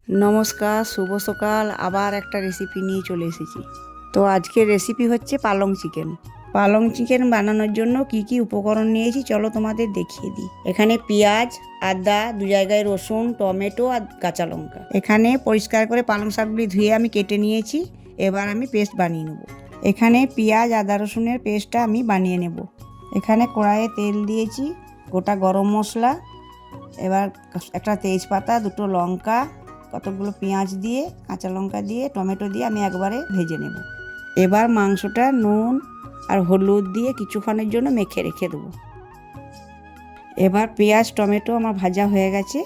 নমস্কার, শুভ সকাল। আবার একটা রেসিপি নিয়ে চলে এসেছি। তো আজকের রেসিপি হচ্ছে পালং চিকেন। পালং চিকেন বানানোর জন্য কি কি উপকরণ নিয়েছি চলো তোমাদের দেখিয়ে দিই। এখানে পেঁয়াজ, আদা, 2 জায়গায় রসুন, টমেটো আর কাঁচা লঙ্কা। এখানে পরিষ্কার করে পালং শাকগুলি ধুয়ে আমি কেটে নিয়েছি। এবার আমি পেস্ট বানিয়ে নেব। এখানে পেঁয়াজ, আদা, রসুনের পেস্টটা আমি বানিয়ে নেব। এখানে কড়াইয়ে তেল দিয়েছি, গোটা গরম মশলা, এবার একটা তেজপাতা, 2টো লঙ্কা, কতগুলো পেঁয়াজ দিয়ে, কাঁচা লঙ্কা দিয়ে, টমেটো দিয়ে আমি একবারে ভেজে নেব। এবার মাংসটা নুন আর হলুদ দিয়ে কিছুক্ষণের জন্য মেখে রেখে দেবো। এবার পেঁয়াজ টমেটো আমার ভাজা হয়ে গেছে।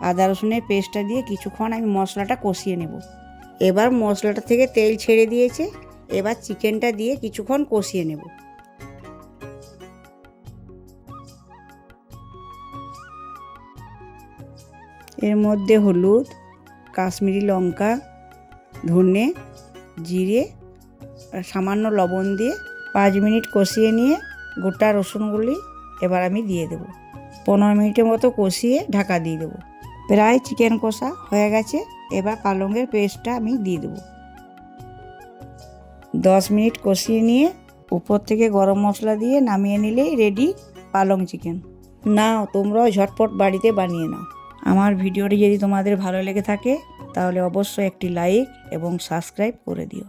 আদা রসুনের পেস্টটা দিয়ে কিছুক্ষণ আমি মশলাটা কষিয়ে নেব। এবার মশলাটা থেকে তেল ছেড়ে দিয়েছে। এবার চিকেনটা দিয়ে কিছুক্ষণ কষিয়ে নেব। এর মধ্যে হলুদ, কাশ্মীরি লঙ্কা, ধনে, জিরে আর সামান্য লবণ দিয়ে 5 মিনিট কষিয়ে নিয়ে গোটা রসুনগুলি এবার আমি দিয়ে দেবো। 15 মিনিটের মতো কষিয়ে ঢাকা দিয়ে দেবো। প্রায় চিকেন কষা হয়ে গেছে। এবার পালংয়ের পেস্টটা আমি দিয়ে দেবো। 10 মিনিট কষিয়ে নিয়ে উপর থেকে গরম মশলা দিয়ে নামিয়ে নিলেই রেডি পালং চিকেন। নাও তোমরাও ঝটপট বাড়িতে বানিয়ে নাও। আমার ভিডিওটি যদি তোমাদের ভালো লেগে থাকে তাহলে অবশ্যই একটি লাইক এবং সাবস্ক্রাইব করে দিও।